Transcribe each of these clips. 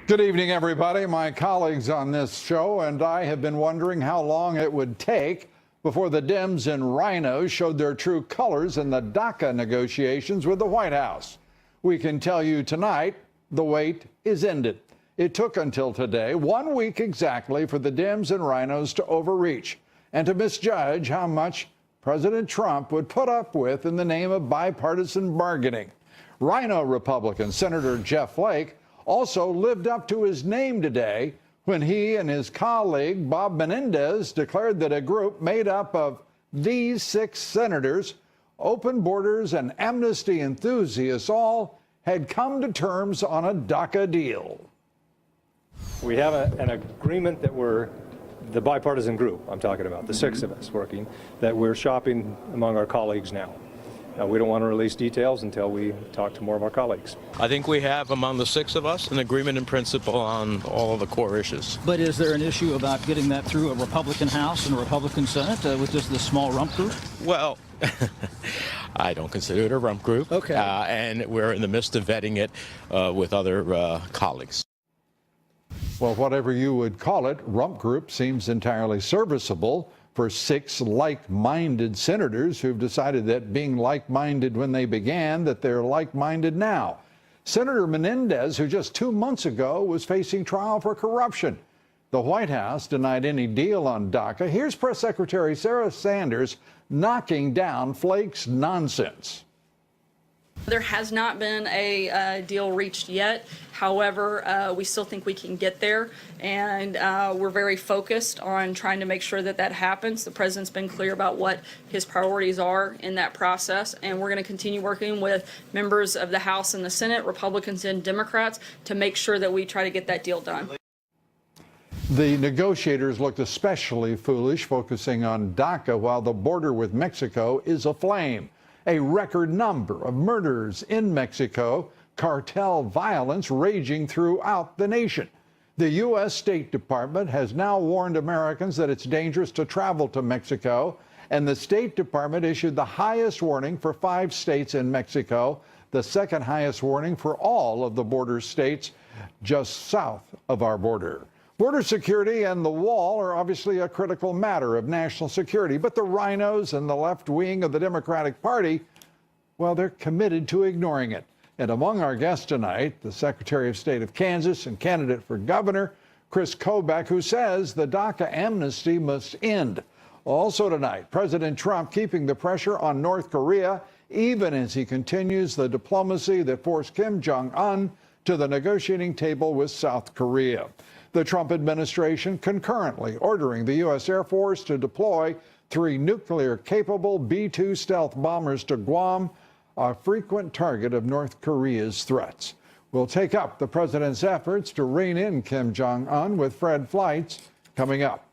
Good evening, everybody. My colleagues on this show and I have been wondering how long it would take before the Dems and Rhinos showed their true colors in the DACA negotiations with the White House. We can tell you tonight the wait is ended. It took until today, 1 week exactly, for the Dems and Rhinos to overreach and to misjudge how much President Trump would put up with in the name of bipartisan bargaining. Rhino Republican Senator Jeff Flake also lived up to his name today when he and his colleague Bob Menendez declared that a group made up of these 6 senators, open borders and amnesty enthusiasts, all had come to terms on a DACA deal. We have an agreement that we're, the bipartisan group I'm talking about, the 6 of us working, that we're shopping among our colleagues now. We don't want to release details until we talk to more of our colleagues. I think we have, among the 6 of us, an agreement in principle on all of the core issues. But is there an issue about getting that through a Republican House and a Republican Senate with just this small rump group? Well, I don't consider it a rump group. Okay. And we're in the midst of vetting it with other colleagues. Well, whatever you would call it, rump group seems entirely serviceable for 6 like-minded senators who've decided that being like-minded when they began, that they're like-minded now. Senator Menendez, who just 2 months ago was facing trial for corruption. The White House denied any deal on DACA. Here's Press Secretary Sarah Sanders knocking down Flake's nonsense. There has not been a deal reached yet. However, we still think we can get there, and we're very focused on trying to make sure that that happens. The president's been clear about what his priorities are in that process, and we're going to continue working with members of the House and the Senate, Republicans and Democrats, to make sure that we try to get that deal done. The negotiators looked especially foolish focusing on DACA while the border with Mexico is aflame. A record number of murders in Mexico, cartel violence raging throughout the nation. The U.S. State Department has now warned Americans that it's dangerous to travel to Mexico, and the State Department issued the highest warning for 5 states in Mexico, the second highest warning for all of the border states just south of our border. Border security and the wall are obviously a critical matter of national security, but the rhinos and the left wing of the Democratic Party, well, they're committed to ignoring it. And among our guests tonight, the Secretary of State of Kansas and candidate for governor, Chris Kobach, who says the DACA amnesty must end. Also tonight, President Trump keeping the pressure on North Korea, even as he continues the diplomacy that forced Kim Jong-un to the negotiating table with South Korea. The Trump administration concurrently ordering the U.S. Air Force to deploy 3 nuclear-capable B-2 stealth bombers to Guam, a frequent target of North Korea's threats. We'll take up the president's efforts to rein in Kim Jong-un with Fred Flights coming up.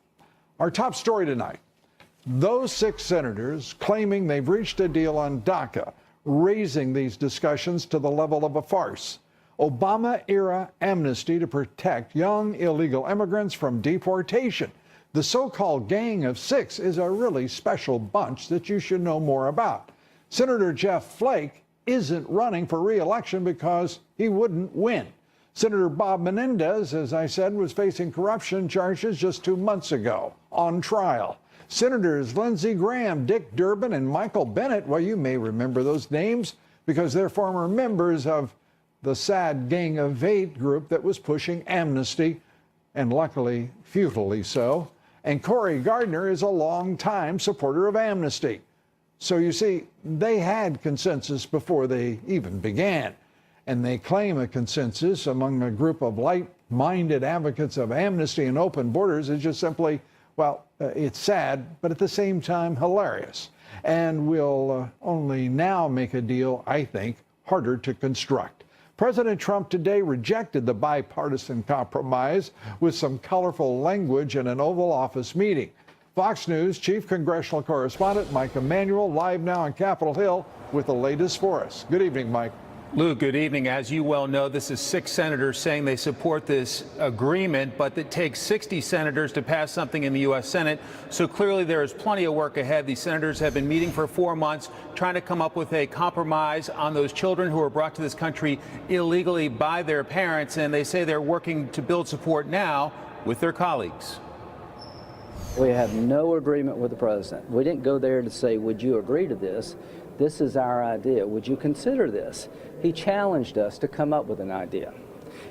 Our top story tonight, those 6 senators claiming they've reached a deal on DACA, raising these discussions to the level of a farce. Obama-era amnesty to protect young illegal immigrants from deportation. The so-called Gang of 6 is a really special bunch that you should know more about. Senator Jeff Flake isn't running for re-election because he wouldn't win. Senator Bob Menendez, as I said, was facing corruption charges just 2 months ago on trial. Senators Lindsey Graham, Dick Durbin, and Michael Bennet, well, you may remember those names because they're former members of the sad Gang of 8 group that was pushing amnesty, and luckily, futilely so. And Cory Gardner is a longtime supporter of amnesty. So you see, they had consensus before they even began. And they claim a consensus among a group of like-minded advocates of amnesty and open borders is just simply, well, it's sad, but at the same time, hilarious. And will only now make a deal, I think, harder to construct. President Trump today rejected the bipartisan compromise with some colorful language in an Oval Office meeting. Fox News chief congressional correspondent Mike Emanuel live now on Capitol Hill with the latest for us. Good evening, Mike. Lou, good evening. As you well know, this is 6 senators saying they support this agreement, but it takes 60 senators to pass something in the U.S. Senate. So clearly there is plenty of work ahead. These senators have been meeting for 4 months, trying to come up with a compromise on those children who were brought to this country illegally by their parents. And they say they're working to build support now with their colleagues. We have no agreement with the president. We didn't go there to say, would you agree to this? This is our idea. Would you consider this? He challenged us to come up with an idea,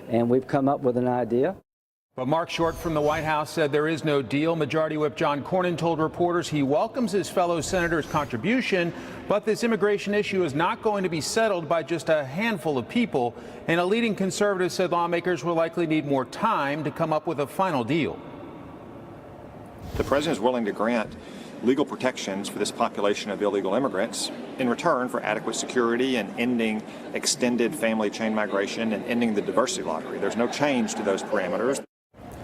and we've come up with an idea. But Mark Short from the White House said there is no deal. Majority Whip John Cornyn told reporters he welcomes his fellow senators' contribution, but this immigration issue is not going to be settled by just a handful of people. And a leading conservative said lawmakers will likely need more time to come up with a final deal. The president is willing to grant legal protections for this population of illegal immigrants in return for adequate security and ending extended family chain migration and ending the diversity lottery. There's no change to those parameters.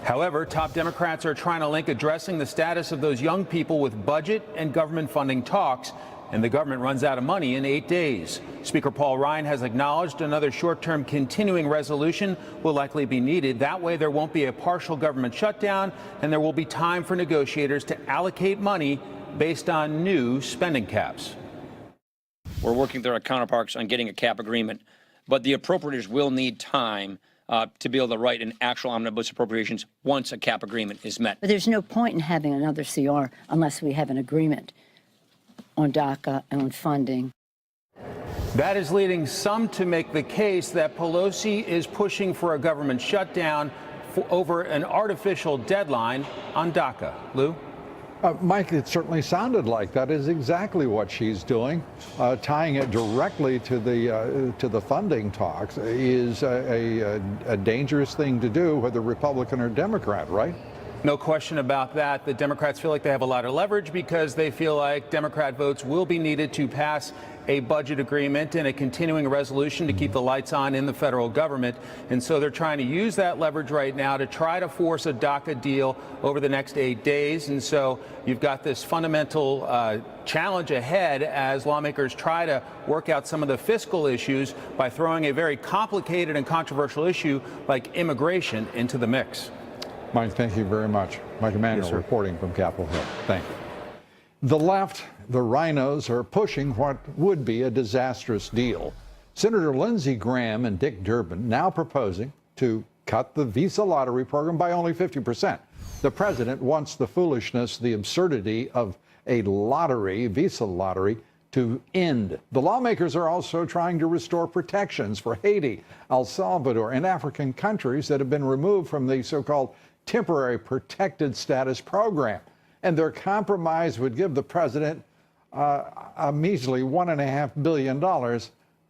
However, top Democrats are trying to link addressing the status of those young people with budget and government funding talks, and the government runs out of money in 8 days. Speaker Paul Ryan has acknowledged another short-term continuing resolution will likely be needed. That way there won't be a partial government shutdown, and there will be time for negotiators to allocate money based on new spending caps. We're working with our counterparts on getting a cap agreement, but the appropriators will need time to be able to write an actual omnibus appropriations once a cap agreement is met. But there's no point in having another CR unless we have an agreement on DACA and on funding. That is leading some to make the case that Pelosi is pushing for a government shutdown over an artificial deadline on DACA. Lou? Mike, it certainly sounded like that is exactly what she's doing. Tying it directly to the funding talks is a dangerous thing to do, whether Republican or Democrat, right? No question about that. The Democrats feel like they have a lot of leverage because they feel like Democrat votes will be needed to pass a budget agreement and a continuing resolution to keep the lights on in the federal government. And so they're trying to use that leverage right now to try to force a DACA deal over the next 8 days. And so you've got this fundamental challenge ahead as lawmakers try to work out some of the fiscal issues by throwing a very complicated and controversial issue like immigration into the mix. Mike, thank you very much. Mike Emanuel reporting from Capitol Hill. Thank you. The left, the rhinos, are pushing what would be a disastrous deal. Senator Lindsey Graham and Dick Durbin now proposing to cut the visa lottery program by only 50%. The president wants the foolishness, the absurdity of a lottery, visa lottery, to end. The lawmakers are also trying to restore protections for Haiti, El Salvador, and African countries that have been removed from the so-called temporary protected status program. And their compromise would give the president a measly $1.5 billion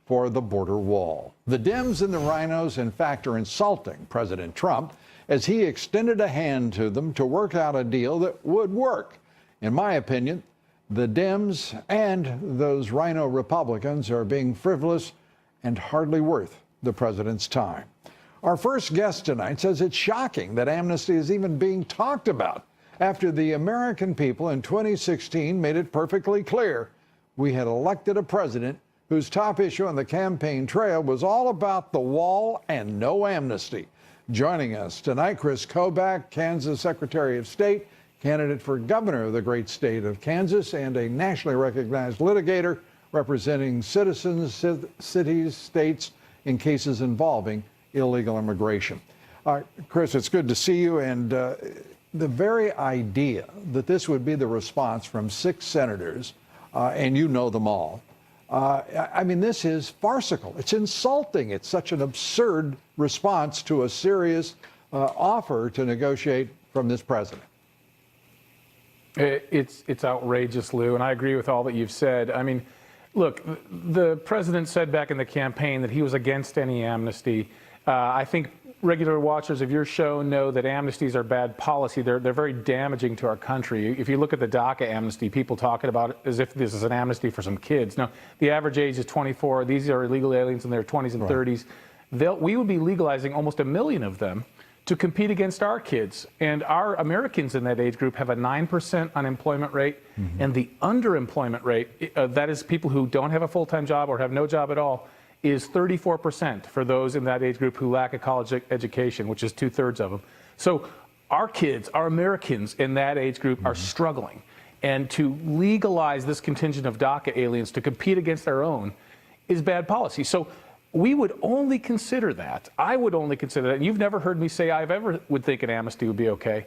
for the border wall. The Dems and the rhinos, in fact, are insulting President Trump as he extended a hand to them to work out a deal that would work. In my opinion, the Dems and those rhino Republicans are being frivolous and hardly worth the president's time. Our first guest tonight says it's shocking that amnesty is even being talked about after the American people in 2016 made it perfectly clear we had elected a president whose top issue on the campaign trail was all about the wall and no amnesty. Joining us tonight, Chris Kobach, Kansas Secretary of State, candidate for governor of the great state of Kansas, and a nationally recognized litigator representing citizens, cities, states in cases involving illegal immigration. Chris, it's good to see you. And the very idea that this would be the response from 6 senators, and you know them all, I mean, this is farcical. It's insulting. It's such an absurd response to a serious offer to negotiate from this president. It's outrageous, Lou, and I agree with all that you've said. I mean, look, the president said back in the campaign that he was against any amnesty. I think regular watchers of your show know that amnesties are bad policy. They're very damaging to our country. If you look at the DACA amnesty, people talking about it as if this is an amnesty for some kids. No, the average age is 24. These are illegal aliens in their 20s and 30s. We would be legalizing almost 1 million of them to compete against our kids. And our Americans in that age group have a 9% unemployment rate, and the underemployment rate, that is people who don't have a full-time job or have no job at all, is 34% for those in that age group who lack a college education, which is 2/3 of them. So our kids, our Americans in that age group are struggling. And to legalize this contingent of DACA aliens to compete against our own is bad policy. So we would only consider that. I would only consider that. And you've never heard me say I've ever would think an amnesty would be okay.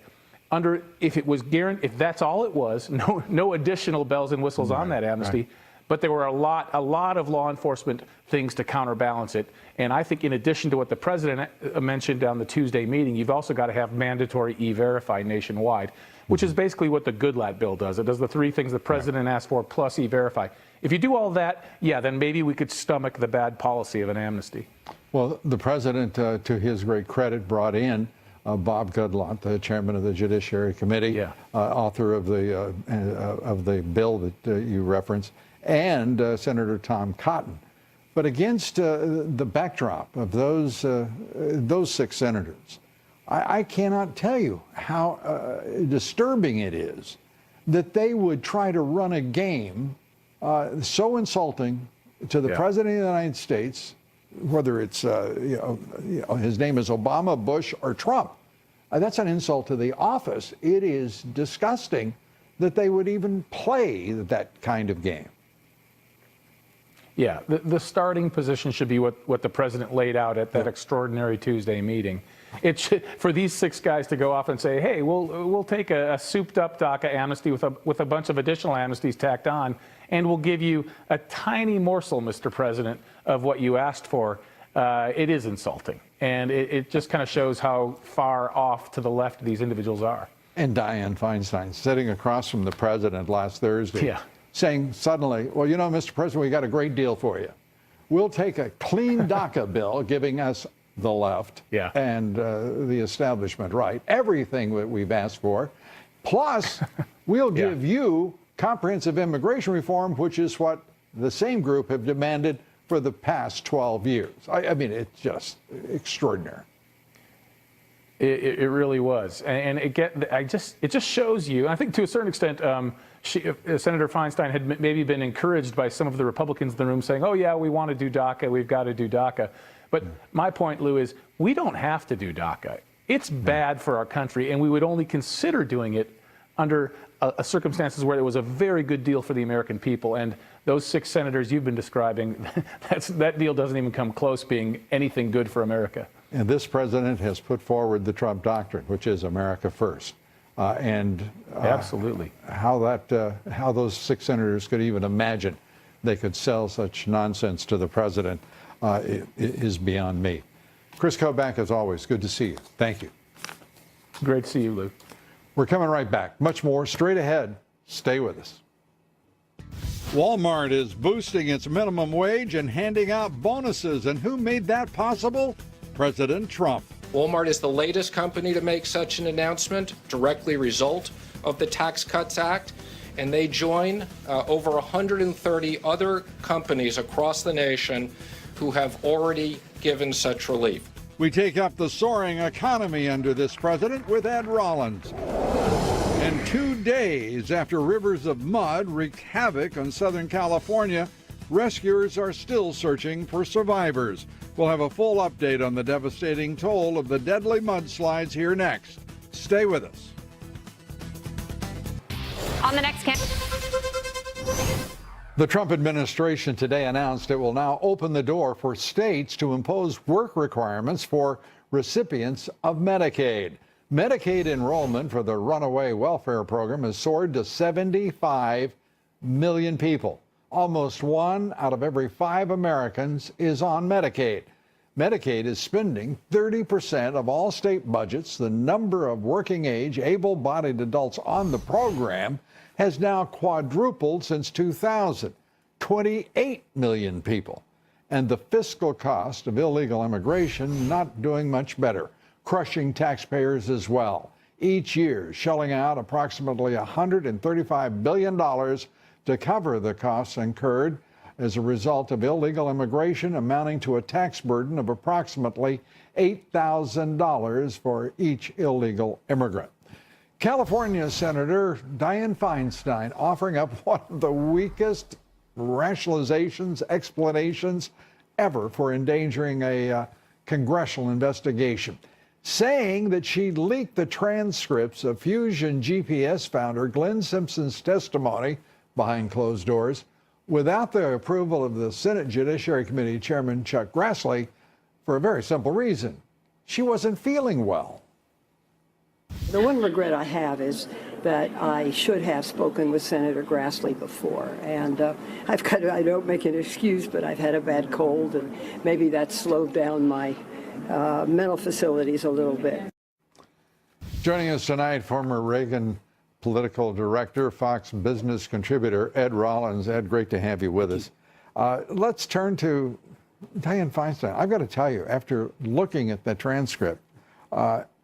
If it was guaranteed, if that's all it was, no additional bells and whistles on that amnesty. Right. But there were a lot of law enforcement things to counterbalance it. And I think in addition to what the president mentioned on the Tuesday meeting, you've also got to have mandatory E-Verify nationwide, which is basically what the Goodlatte bill does. It does the three things the president asked for plus E-Verify. If you do all that, yeah, then maybe we could stomach the bad policy of an amnesty. Well, the president, to his great credit, brought in Bob Goodlatte, the chairman of the Judiciary Committee, author of the bill that you referenced, and Senator Tom Cotton. But against the backdrop of those 6 senators, I cannot tell you how disturbing it is that they would try to run a game so insulting to the President of the United States, whether it's his name is Obama, Bush, or Trump. That's an insult to the office. It is disgusting that they would even play that kind of game. Yeah, the starting position should be what the president laid out at that extraordinary Tuesday meeting. It should, for these 6 guys to go off and say, hey, we'll take a souped-up DACA amnesty with a bunch of additional amnesties tacked on, and we'll give you a tiny morsel, Mr. President, of what you asked for. It is insulting, and it just kind of shows how far off to the left these individuals are. And Dianne Feinstein sitting across from the president last Thursday, saying suddenly, well, you know, Mr. President, we got a great deal for you. We'll take a clean DACA bill, giving us the left and the establishment right, everything that we've asked for, plus we'll give you comprehensive immigration reform, which is what the same group have demanded for the past 12 years. I mean, it's just extraordinary. It really was, and it just shows you. I think to a certain extent, Senator Feinstein had maybe been encouraged by some of the Republicans in the room saying, "Oh yeah, we want to do DACA. We've got to do DACA." But my point, Lou, is we don't have to do DACA. It's bad for our country, and we would only consider doing it under circumstances where it was a very good deal for the American people. And those 6 senators you've been describing, that deal doesn't even come close being anything good for America. And this president has put forward the Trump doctrine, which is America first. Absolutely. How those 6 senators could even imagine they could sell such nonsense to the president is beyond me. Chris Kobach, as always, good to see you. Thank you. Great to see you, Lou. We're coming right back. Much more straight ahead. Stay with us. Walmart is boosting its minimum wage and handing out bonuses. And who made that possible? President Trump. Walmart is the latest company to make such an announcement, directly result of the Tax Cuts Act. And they join over 130 other companies across the nation who have already given such relief. We take up the soaring economy under this president with Ed Rollins. And 2 days after rivers of mud wreaked havoc on Southern California, rescuers are still searching for survivors. We'll have a full update on the devastating toll of the deadly mudslides here next. Stay with us. On the next The Trump administration today announced it will now open the door for states to impose work requirements for recipients of Medicaid. Medicaid enrollment for the runaway welfare program has soared to 75 million people. Almost 1 out of every 5 Americans is on Medicaid. Medicaid is spending 30% of all state budgets. The number of working age, able-bodied adults on the program has now quadrupled since 2000, 28 million people. And the fiscal cost of illegal immigration not doing much better, crushing taxpayers as well. Each year shelling out approximately $135 billion to cover the costs incurred as a result of illegal immigration, amounting to a tax burden of approximately $8,000 for each illegal immigrant. California Senator Dianne Feinstein offering up one of the weakest rationalizations, explanations, ever for endangering a congressional investigation, saying that she leaked the transcripts of Fusion GPS founder Glenn Simpson's testimony behind closed doors without the approval of the Senate Judiciary Committee Chairman Chuck Grassley for a very simple reason. She wasn't feeling well. The one regret I have is that I should have spoken with Senator Grassley before. And I don't make an excuse, but I've had a bad cold, and maybe that slowed down my mental facilities a little bit. Joining us tonight, former Reagan political director, Fox business contributor, Ed Rollins. Ed, great to have you with us. Let's turn to Dianne Feinstein. I've got to tell you, after looking at the transcript,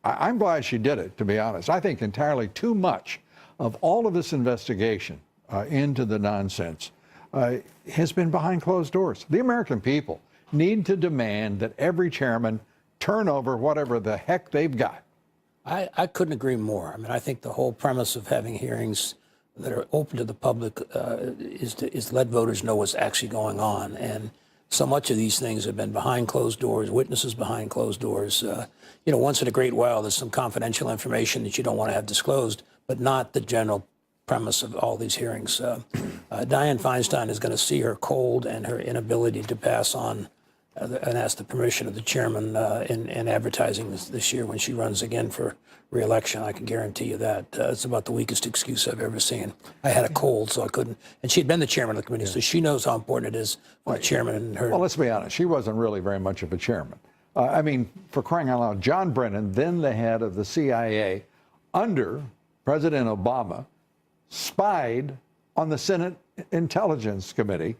I'm glad she did it, to be honest. I think entirely too much of all of this investigation into the nonsense has been behind closed doors. The American people need to demand that every chairman turn over whatever the heck they've got. I couldn't agree more. I mean, I think the whole premise of having hearings that are open to the public is to let voters know what's actually going on. And so much of these things have been behind closed doors, witnesses behind closed doors. You know, once in a great while, there's some confidential information that you don't want to have disclosed, but not the general premise of all these hearings. Dianne Feinstein is going to see her cold and her inability to pass on and ask the permission of the chairman in advertising this year when she runs again for re-election. I can guarantee you that. It's about the weakest excuse I've ever seen. I had a cold, so I couldn't. And she'd been the chairman of the committee, so she knows how important it is for the chairman and her. Well, let's be honest. She wasn't really very much of a chairman. I mean, for crying out loud, John Brennan, then the head of the CIA, under President Obama, spied on the Senate Intelligence Committee,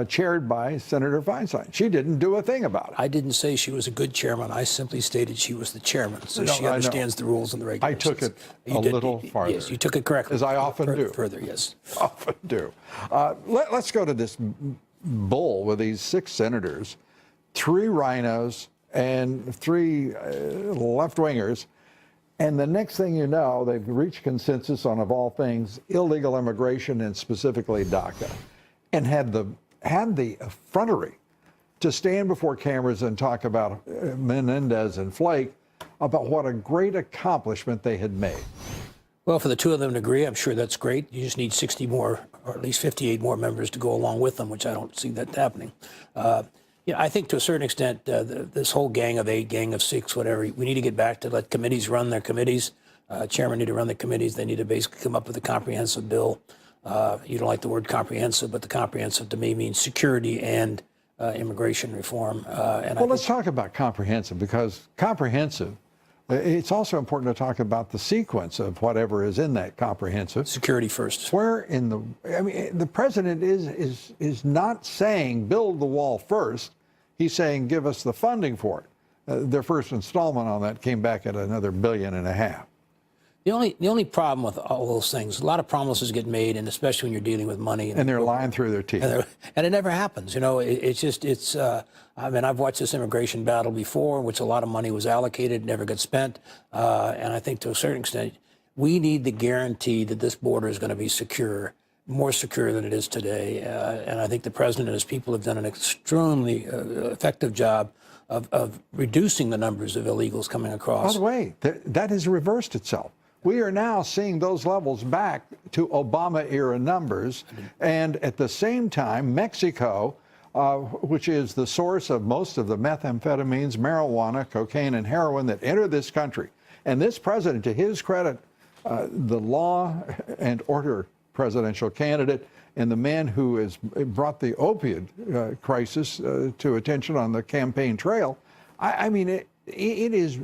chaired by Senator Feinstein. She didn't do a thing about it. I didn't say she was a good chairman. I simply stated she was the chairman, so she understands the rules and the regulations. I took it a little farther. Yes, you took it correctly. As I often do. Further, yes. Often do. Let's go to this bull with these 6 senators, 3 rhinos, and 3 left-wingers. And the next thing you know, they've reached consensus on, of all things, illegal immigration and specifically DACA, and had the effrontery to stand before cameras and talk about Menendez and Flake, about what a great accomplishment they had made. Well, for the 2 of them to agree, I'm sure that's great. You just need 60 more, or at least 58 more members to go along with them, which I don't see that happening. You know, I think to a certain extent, this whole gang of 8, gang of 6, whatever, we need to get back to let committees run their committees. Chairmen need to run the committees. They need to basically come up with a comprehensive bill. You don't like the word comprehensive, but the comprehensive to me means security and immigration reform. Well, let's talk about comprehensive, because comprehensive, it's also important to talk about the sequence of whatever is in that comprehensive. Security first. Where in the, I mean, the president is not saying build the wall first. He's saying give us the funding for it. Their first installment on that came back at another $1.5 billion. The only problem with all those things, a lot of promises get made, and especially when you're dealing with money. And they're lying through their teeth. And it never happens. You know, I mean, I've watched this immigration battle before, in which a lot of money was allocated, never got spent. And I think to a certain extent, we need the guarantee that this border is going to be secure, more secure than it is today. And I think the president and his people have done an extremely effective job of reducing the numbers of illegals coming across. By the way, that has reversed itself. We are now seeing those levels back to Obama-era numbers. And at the same time, Mexico, which is the source of most of the methamphetamines, marijuana, cocaine, and heroin that enter this country. And this president, to his credit, the law and order presidential candidate and the man who has brought the opioid crisis to attention on the campaign trail, I mean, it is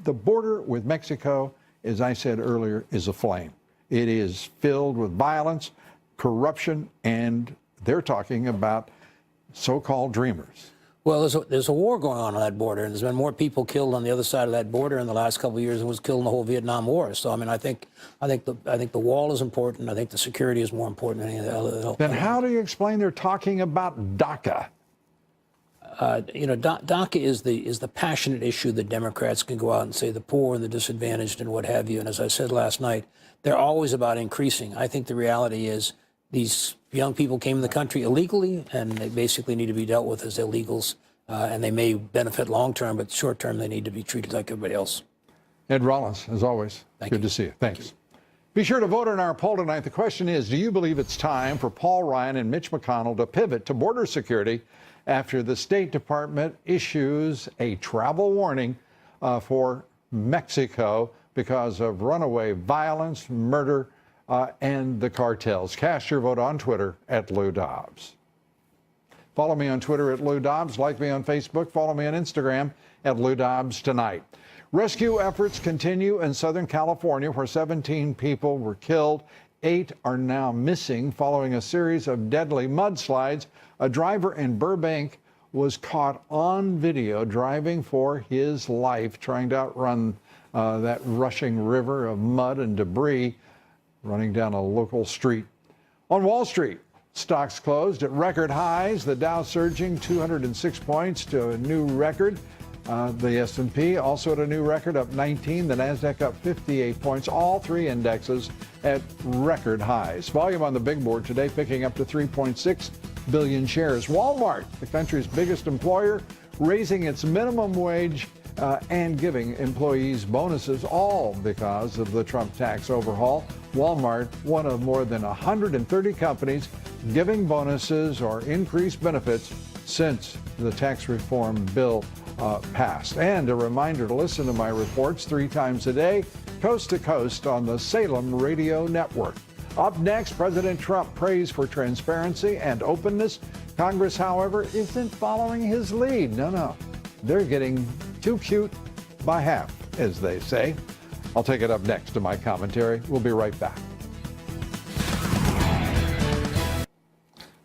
the border with Mexico, as I said earlier, is aflame. It is filled with violence, corruption, and they're talking about so-called dreamers. Well, there's a war going on that border, and there's been more people killed on the other side of that border in the last couple of years than was killed in the whole Vietnam War. So, I mean, I think the wall is important. I think the security is more important than any of the other. Then how do you explain they're talking about DACA? You know, DACA is the passionate issue that Democrats can go out and say the poor and the disadvantaged and what have you. And as I said last night, they're always about increasing. I think the reality is these young people came in the country illegally, and they basically need to be dealt with as illegals. And they may benefit long term, but short term, they need to be treated like everybody else. Ed Rollins, as always, good to see you. Thanks. Be sure to vote in our poll tonight. The question is, do you believe it's time for Paul Ryan and Mitch McConnell to pivot to border security after the State Department issues a travel warning for Mexico because of runaway violence, murder, and the cartels? Cast your vote on Twitter at Lou Dobbs. Follow me on Twitter at Lou Dobbs. Like me on Facebook. Follow me on Instagram at Lou Dobbs Tonight. Rescue efforts continue in Southern California, where 17 people were killed. 8 are now missing following a series of deadly mudslides. A driver in Burbank was caught on video driving for his life, trying to outrun that rushing river of mud and debris running down a local street. On Wall Street, stocks closed at record highs. The Dow surging 206 points to a new record. The S&P also at a new record, up 19. The Nasdaq up 58 points. All 3 indexes at record highs. Volume on the big board today picking up to 3.6 billion shares. Walmart, the country's biggest employer, raising its minimum wage and giving employees bonuses, all because of the Trump tax overhaul. Walmart, one of more than 130 companies giving bonuses or increased benefits since the tax reform bill passed. And a reminder to listen to my reports 3 times a day, coast to coast on the Salem Radio Network. Up next, President Trump prays for transparency and openness. Congress, however, isn't following his lead. No. They're getting too cute by half, as they say. I'll take it up next to my commentary. We'll be right back.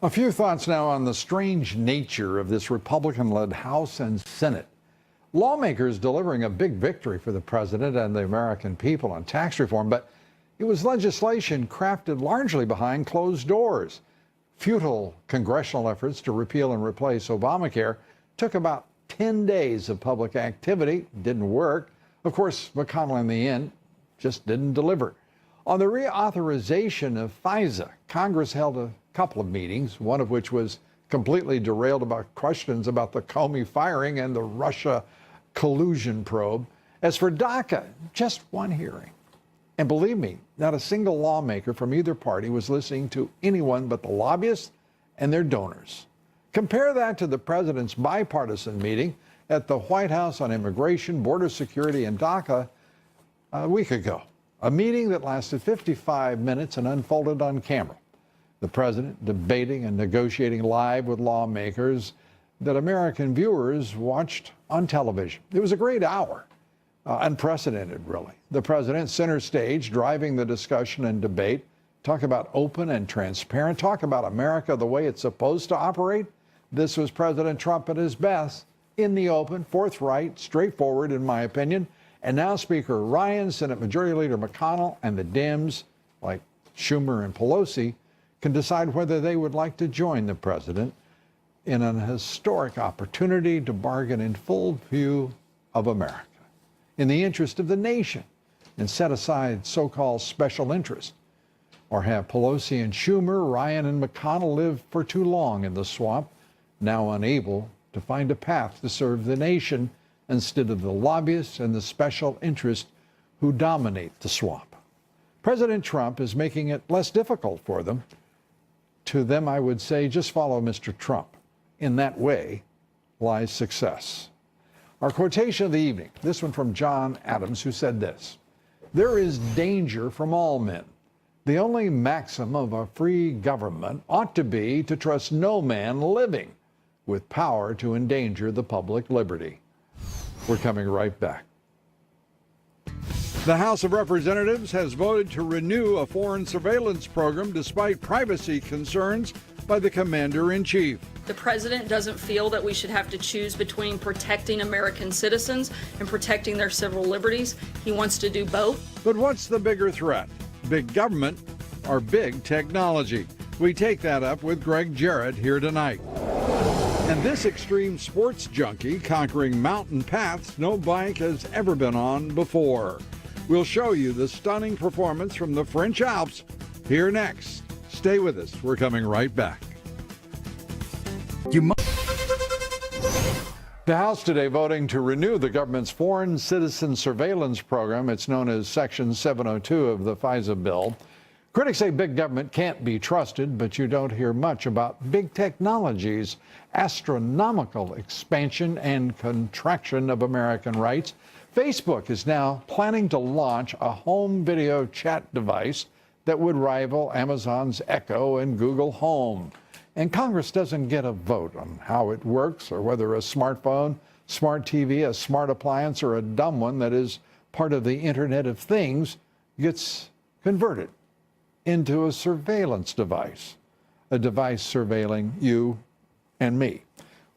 A few thoughts now on the strange nature of this Republican-led House and Senate. Lawmakers delivering a big victory for the president and the American people on tax reform, but it was legislation crafted largely behind closed doors. Futile congressional efforts to repeal and replace Obamacare took about 10 days of public activity. Didn't work. Of course, McConnell in the end just didn't deliver. On the reauthorization of FISA, Congress held a couple of meetings, one of which was completely derailed about questions about the Comey firing and the Russia collusion probe. As for DACA, just one hearing. And believe me, not a single lawmaker from either party was listening to anyone but the lobbyists and their donors. Compare that to the president's bipartisan meeting at the White House on immigration, border security, and DACA a week ago. A meeting that lasted 55 minutes and unfolded on camera. The president debating and negotiating live with lawmakers that American viewers watched on television. It was a great hour. Unprecedented, really. The president center stage, driving the discussion and debate. Talk about open and transparent. Talk about America the way it's supposed to operate. This was President Trump at his best, in the open, forthright, straightforward, in my opinion. And now Speaker Ryan, Senate Majority Leader McConnell, and the Dems, like Schumer and Pelosi, can decide whether they would like to join the president in an historic opportunity to bargain in full view of America, in the interest of the nation, and set aside so-called special interest. Or have Pelosi and Schumer, Ryan and McConnell live for too long in the swamp, now unable to find a path to serve the nation instead of the lobbyists and the special interest who dominate the swamp. President Trump is making it less difficult for them. To them, I would say, just follow Mr. Trump. In that way lies success. Our quotation of the evening, this one from John Adams, who said this: "There is danger from all men. The only maxim of a free government ought to be to trust no man living with power to endanger the public liberty." We're coming right back. The House of Representatives has voted to renew a foreign surveillance program despite privacy concerns by the commander-in-chief. The president doesn't feel that we should have to choose between protecting American citizens and protecting their civil liberties. He wants to do both. But what's the bigger threat? Big government or big technology? We take that up with Greg Jarrett here tonight. And this extreme sports junkie conquering mountain paths no bike has ever been on before. We'll show you the stunning performance from the French Alps here next. Stay with us. We're coming right back. The House today voting to renew the government's foreign citizen surveillance program. It's known as Section 702 of the FISA bill. Critics say big government can't be trusted, but you don't hear much about big technology's astronomical expansion and contraction of American rights. Facebook is now planning to launch a home video chat device that would rival Amazon's Echo and Google Home. And Congress doesn't get a vote on how it works or whether a smartphone, smart TV, a smart appliance, or a dumb one that is part of the Internet of Things gets converted into a surveillance device, a device surveilling you and me.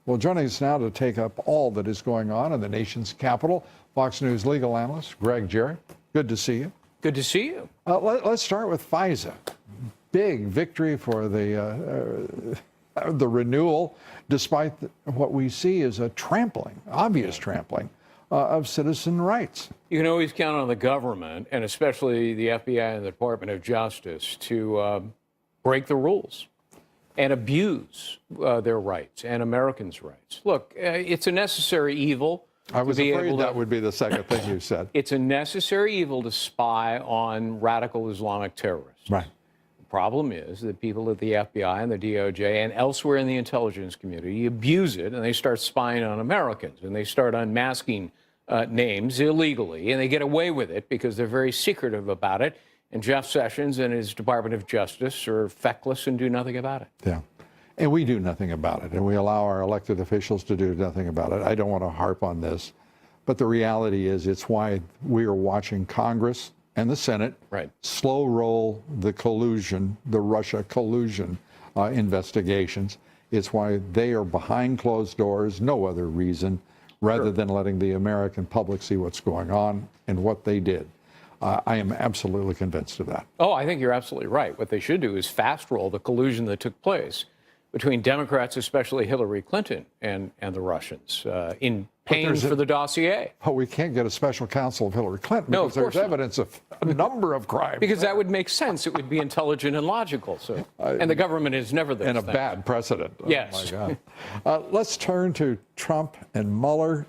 Well, joining us now to take up all that is going on in the nation's capital, Fox News legal analyst Greg Jarrett. Good to see you. Good to see you. Let's start with FISA. Big victory for the renewal, despite what we see as a trampling, obvious trampling of citizen rights. You can always count on the government, and especially the FBI and the Department of Justice, to break the rules and abuse their rights and Americans' rights. Look, it's a necessary evil. I was afraid that would be the second thing you said. It's a necessary evil to spy on radical Islamic terrorists. Right. The problem is that people at the FBI and the DOJ and elsewhere in the intelligence community abuse it, and they start spying on Americans, and they start unmasking names illegally, and they get away with it because they're very secretive about it. And Jeff Sessions and his Department of Justice are feckless and do nothing about it. Yeah. And we do nothing about it, and we allow our elected officials to do nothing about it. I don't want to harp on this, but the reality is it's why we are watching Congress and the Senate slow roll the collusion, the Russia collusion investigations. It's why they are behind closed doors, no other reason, rather than letting the American public see what's going on and what they did. I am absolutely convinced of that. Oh, I think you're absolutely right. What they should do is fast roll the collusion that took place between Democrats, especially Hillary Clinton, and the Russians in paying for the dossier. But we can't get a special counsel of Hillary Clinton No, because there's evidence of a number of crimes. Because that would make sense. It would be intelligent and logical. So, and the government is never those and a things. bad precedent. Yes. Oh, my God. Let's turn to Trump and Mueller.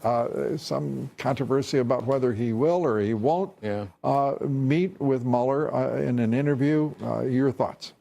Some controversy about whether he will or he won't meet with Mueller in an interview. Your thoughts?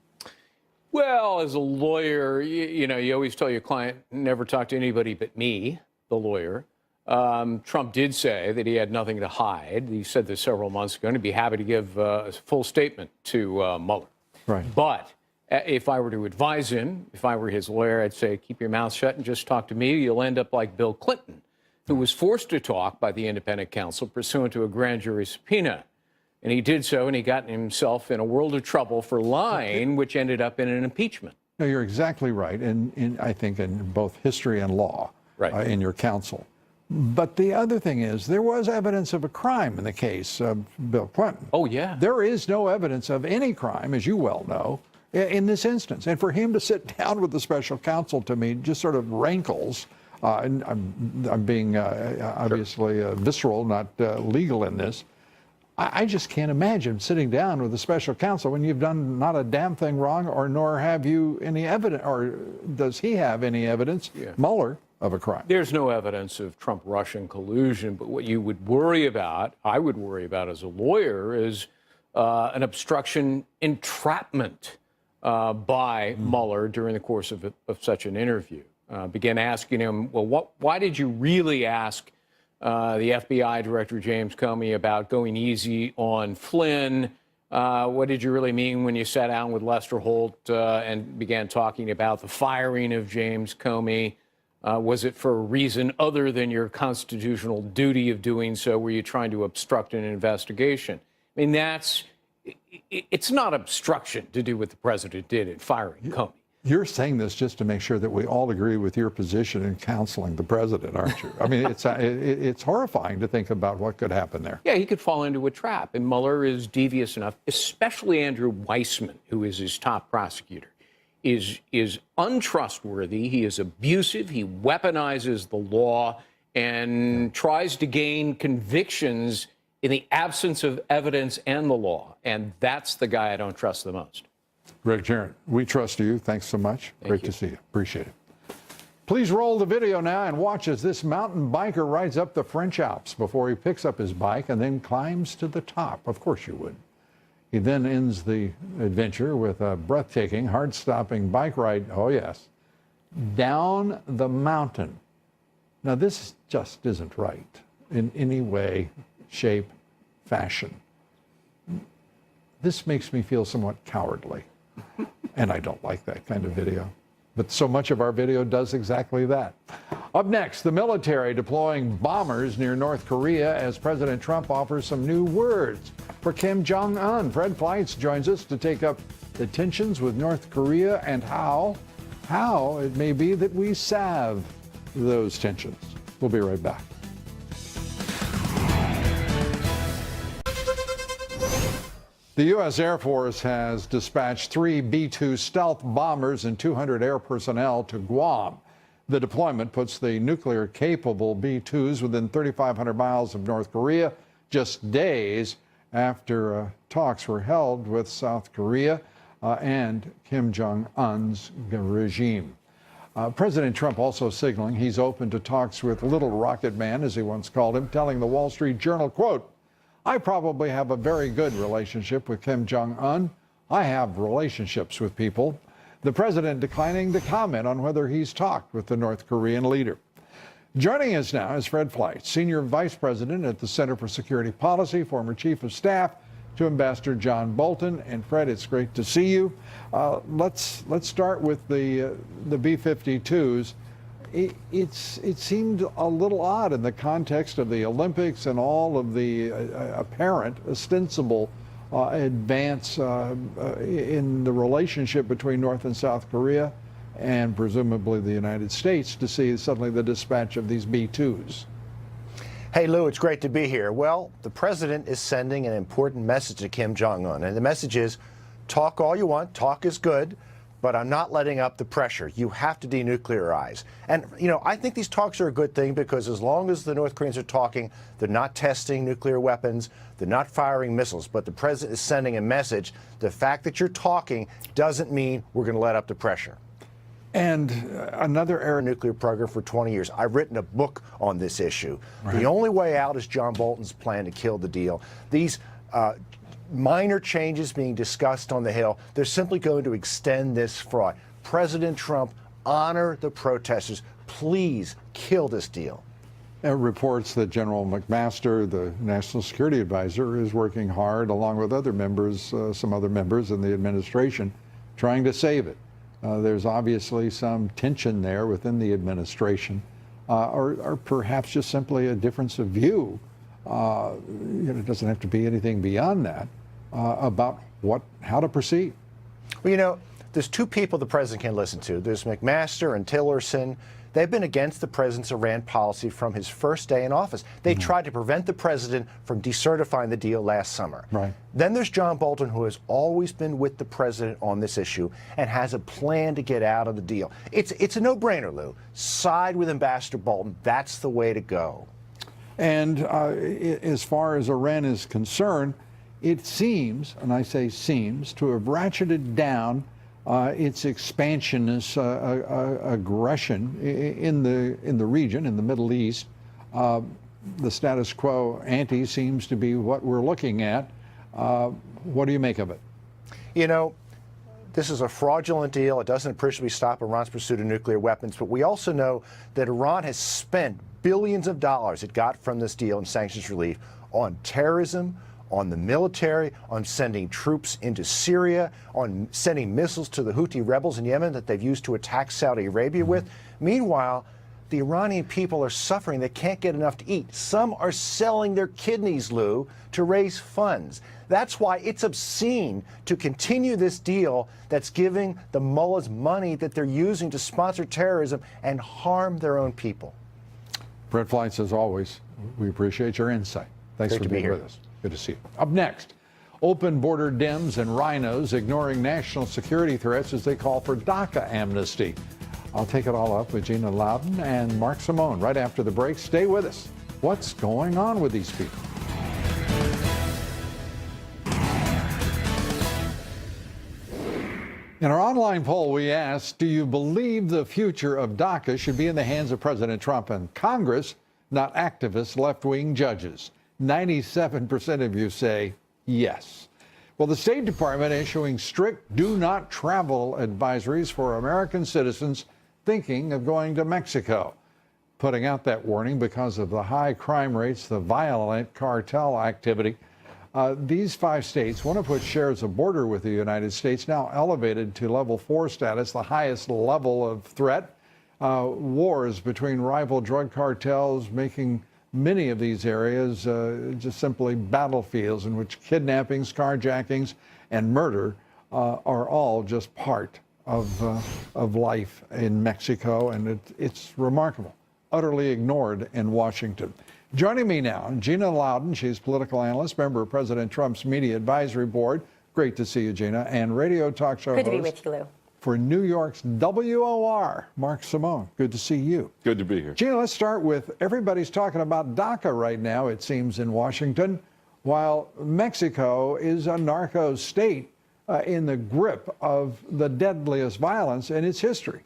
Well, as a lawyer, you know, you always tell your client, never talk to anybody but me, the lawyer. Trump did say that he had nothing to hide. He said this several months ago, and he'd be happy to give a full statement to Mueller. Right. But if I were to advise him, if I were his lawyer, I'd say, keep your mouth shut and just talk to me. You'll end up like Bill Clinton, who was forced to talk by the independent counsel pursuant to a grand jury subpoena. And he did so, and he got himself in a world of trouble for lying, which ended up in an impeachment. No, you're exactly right, I think in both history and law, in your counsel. But the other thing is, there was evidence of a crime in the case of Bill Clinton. Oh, yeah. There is no evidence of any crime, as you well know, in this instance. And for him to sit down with the special counsel, to me, just sort of rankles. And I'm being obviously visceral, not legal in this. I just can't imagine sitting down with a special counsel when you've done not a damn thing wrong, or nor have you any evidence, or does he have any evidence, Mueller, of a crime? There's no evidence of Trump-Russian collusion, but what you would worry about, I would worry about as a lawyer, is an obstruction entrapment by Mueller during the course of such an interview. Began asking him, well, why did you really ask the FBI Director James Comey about going easy on Flynn? What did you really mean when you sat down with Lester Holt and began talking about the firing of James Comey? Was it for a reason other than your constitutional duty of doing so? Were you trying to obstruct an investigation? I mean, it's not obstruction to do what the president did in firing Comey. You're saying this just to make sure that we all agree with your position in counseling the president, aren't you? I mean, it's horrifying to think about what could happen there. Yeah, he could fall into a trap, and Mueller is devious enough, especially Andrew Weissman, who is his top prosecutor, is untrustworthy. He is abusive. He weaponizes the law and tries to gain convictions in the absence of evidence and the law. And that's the guy I don't trust the most. Greg Jarrett, we trust you. Thanks so much. Great to see you. Appreciate it. Please roll the video now and watch as this mountain biker rides up the French Alps before he picks up his bike and then climbs to the top. Of course you would. He then ends the adventure with a breathtaking, heart-stopping bike ride, oh yes, down the mountain. Now this just isn't right in any way, shape, fashion. This makes me feel somewhat cowardly, and I don't like that kind of video. But so much of our video does exactly that. Up next, the military deploying bombers near North Korea as President Trump offers some new words for Kim Jong-un. Fred Fleitz joins us to take up the tensions with North Korea and how it may be that we salve those tensions. We'll be right back. The U.S. Air Force has dispatched 3 B-2 stealth bombers and 200 air personnel to Guam. The deployment puts the nuclear-capable B-2s within 3,500 miles of North Korea, just days after talks were held with South Korea and Kim Jong-un's regime. President Trump also signaling he's open to talks with Little Rocket Man, as he once called him, telling the Wall Street Journal, quote, I probably have a very good relationship with Kim Jong-un. I have relationships with people. The president declining to comment on whether he's talked with the North Korean leader. Joining us now is Fred Fleitz, Senior Vice President at the Center for Security Policy, former Chief of Staff to Ambassador John Bolton. And Fred, it's great to see you. Let's start with the B-52s. It seemed a little odd in the context of the Olympics and all of the apparent, ostensible advance in the relationship between North and South Korea and presumably the United States to see suddenly the dispatch of these B-2s. Hey, Lou, it's great to be here. Well, the president is sending an important message to Kim Jong-un, and the message is, talk all you want, talk is good, but I'm not letting up the pressure. You have to denuclearize. And, you know, I think these talks are a good thing because as long as the North Koreans are talking, they're not testing nuclear weapons, they're not firing missiles. But the president is sending a message. The fact that you're talking doesn't mean we're going to let up the pressure. And another nuclear program for 20 years. I've written a book on this issue. Right. The only way out is John Bolton's plan to kill the deal. These minor changes being discussed on the Hill, they're simply going to extend this fraud. President Trump, honor the protesters. Please kill this deal. It reports that General McMaster, the National Security Advisor, is working hard along with other members, some other members in the administration, trying to save it. There's obviously some tension there within the administration, or perhaps just simply a difference of view. It doesn't have to be anything beyond that. About how to proceed. Well, you know, there's two people the president can listen to. There's McMaster and Tillerson. They've been against the president's Iran policy from his first day in office. They tried to prevent the president from decertifying the deal last summer. Right. Then there's John Bolton, who has always been with the president on this issue and has a plan to get out of the deal. It's a no-brainer, Lou. Side with Ambassador Bolton. That's the way to go. And as far as Iran is concerned, it seems, and I say seems, to have ratcheted down its expansionist aggression in the region, in the Middle East. The status quo ante seems to be what we're looking at. What do you make of it? You know, this is a fraudulent deal. It doesn't appreciably stop Iran's pursuit of nuclear weapons, but we also know that Iran has spent billions of dollars it got from this deal in sanctions relief on terrorism, on the military, on sending troops into Syria, on sending missiles to the Houthi rebels in Yemen that they've used to attack Saudi Arabia with. Meanwhile, the Iranian people are suffering. They can't get enough to eat. Some are selling their kidneys, Lou, to raise funds. That's why it's obscene to continue this deal that's giving the mullahs money that they're using to sponsor terrorism and harm their own people. Fred Fleitz, as always, we appreciate your insight. Thanks for being with us. Good to see you. Up next, open border Dems and rhinos ignoring national security threats as they call for DACA amnesty. I'll take it all up with Gina Loudon and Mark Simone right after the break. Stay with us. What's going on with these people? In our online poll, we asked, do you believe the future of DACA should be in the hands of President Trump and Congress, not activist left-wing judges? 97% of you say yes. Well, the State Department issuing strict do not travel advisories for American citizens thinking of going to Mexico, putting out that warning because of the high crime rates, the violent cartel activity. These 5 states, one of which shares a border with the United States, now elevated to level 4 status, the highest level of threat. Wars between rival drug cartels making many of these areas just simply battlefields in which kidnappings, carjackings, and murder are all just part of life in Mexico, and it's remarkable, utterly ignored in Washington. Joining me now, Gina Loudon. She's political analyst, member of President Trump's Media Advisory Board. Great to see you, Gina. And radio talk show host. Good to be with you, Lou. For New York's WOR, Mark Simone. Good to see you. Good to be here. Gina, let's start with everybody's talking about DACA right now, it seems, in Washington, while Mexico is a narco state in the grip of the deadliest violence in its history.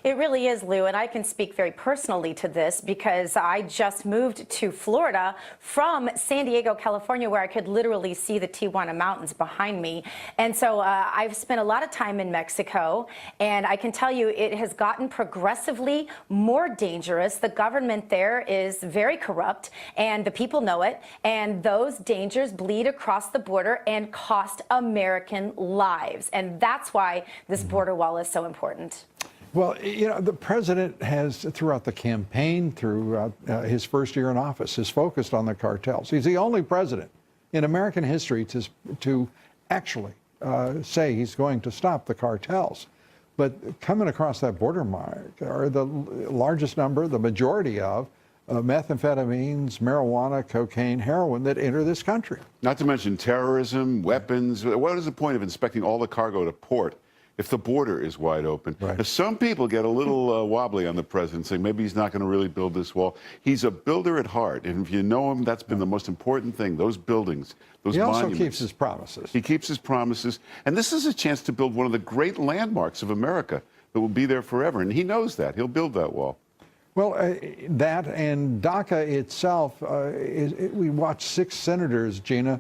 It really is, Lou, and I can speak very personally to this because I just moved to Florida from San Diego, California, where I could literally see the Tijuana Mountains behind me. And so I've spent a lot of time in Mexico, and I can tell you it has gotten progressively more dangerous. The government there is very corrupt, and the people know it, and those dangers bleed across the border and cost American lives. And that's why this border wall is so important. Well, you know, the president has, throughout the campaign, throughout his first year in office, has focused on the cartels. He's the only president in American history to actually say he's going to stop the cartels. But coming across that border mark are the largest number, the majority of methamphetamines, marijuana, cocaine, heroin that enter this country. Not to mention terrorism, weapons. What is the point of inspecting all the cargo to port if the border is wide open? Right. Now, some people get a little wobbly on the president, saying maybe he's not going to really build this wall. He's a builder at heart, and if you know him, that's been the most important thing, those buildings, those monuments. He also keeps his promises. He keeps his promises, and this is a chance to build one of the great landmarks of America that will be there forever, and he knows that. He'll build that wall. Well, that and DACA itself, we watched 6 senators, Gina,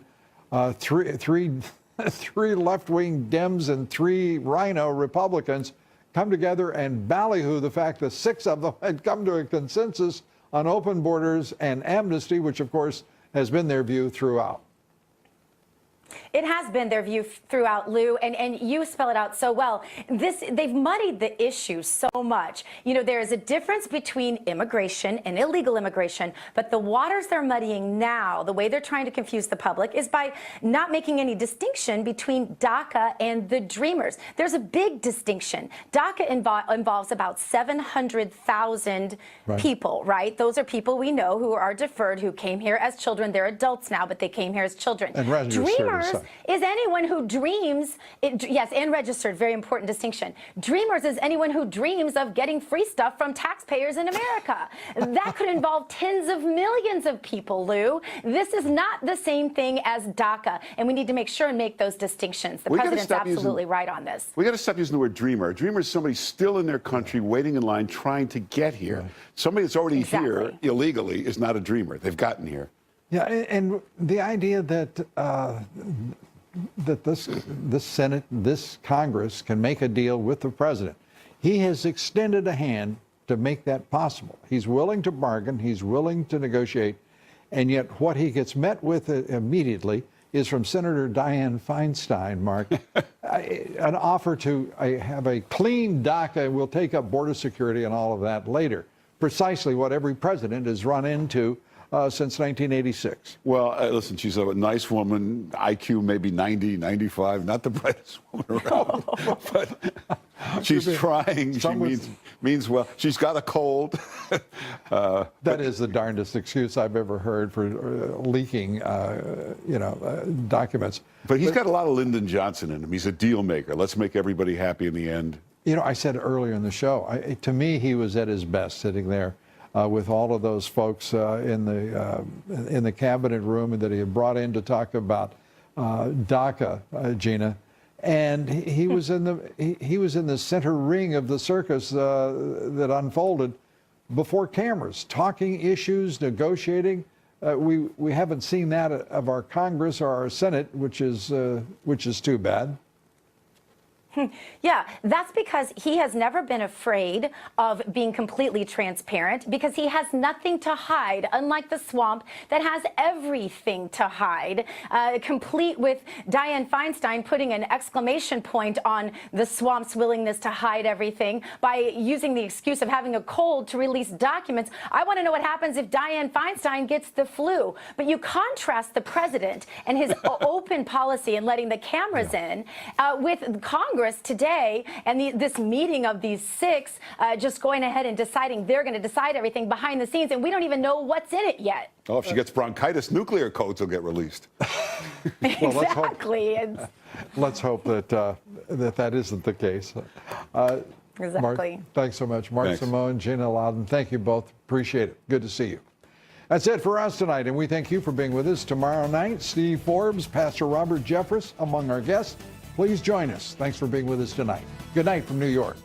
three left-wing Dems and 3 Rhino Republicans come together and ballyhoo the fact that 6 of them had come to a consensus on open borders and amnesty, which of course has been their view throughout. It has been their view throughout, Lou, and you spell it out so well. They've muddied the issue so much. You know, there is a difference between immigration and illegal immigration, but the waters they're muddying now, the way they're trying to confuse the public, is by not making any distinction between DACA and the Dreamers. There's a big distinction. DACA involves about 700,000 people, right? Those are people we know who are deferred, who came here as children. They're adults now, but they came here as children. And Dreamers is anyone who dreams, yes, and registered, very important distinction. Dreamers is anyone who dreams of getting free stuff from taxpayers in America. That could involve tens of millions of people, Lou. This is not the same thing as DACA, and we need to make sure and make those distinctions. The president's absolutely right on this. We got to stop using the word dreamer. A dreamer is somebody still in their country, waiting in line, trying to get here. Right. Somebody that's already here illegally is not a dreamer. They've gotten here. Yeah, and the idea that that this Senate, this Congress can make a deal with the president. He has extended a hand to make that possible. He's willing to bargain. He's willing to negotiate. And yet what he gets met with immediately is from Senator Dianne Feinstein, Mark, an offer to have a clean DACA. We'll take up border security and all of that later. Precisely what every president has run into since 1986. Well, listen, she's a nice woman, IQ maybe 90, 95, not the brightest woman around, but she's trying. She means well. She's got a cold. That is the darndest excuse I've ever heard for leaking, documents. But he's got a lot of Lyndon Johnson in him. He's a deal maker. Let's make everybody happy in the end. You know, I said earlier in the show, to me, he was at his best sitting there with all of those folks in the cabinet room that he had brought in to talk about DACA, Gina. and he was in the center ring of the circus that unfolded before cameras, talking issues, negotiating. We haven't seen that of our Congress or our Senate, which is too bad. Yeah, that's because he has never been afraid of being completely transparent, because he has nothing to hide, unlike the swamp that has everything to hide, complete with Dianne Feinstein putting an exclamation point on the swamp's willingness to hide everything by using the excuse of having a cold to release documents. I want to know what happens if Dianne Feinstein gets the flu. But you contrast the president and his open policy and letting the cameras in with Congress today and this meeting of these six just going ahead and deciding they're going to decide everything behind the scenes, and we don't even know what's in it yet. Oh, if she gets bronchitis, nuclear codes will get released. Exactly. Let's hope that that isn't the case. Exactly. Mark, thanks so much. Mark Thanks. Symoné, Jeanine Loudon, thank you both. Appreciate it. Good to see you. That's it for us tonight, and we thank you for being with us. Tomorrow night, Steve Forbes, Pastor Robert Jeffress among our guests. Please join us. Thanks for being with us tonight. Good night from New York.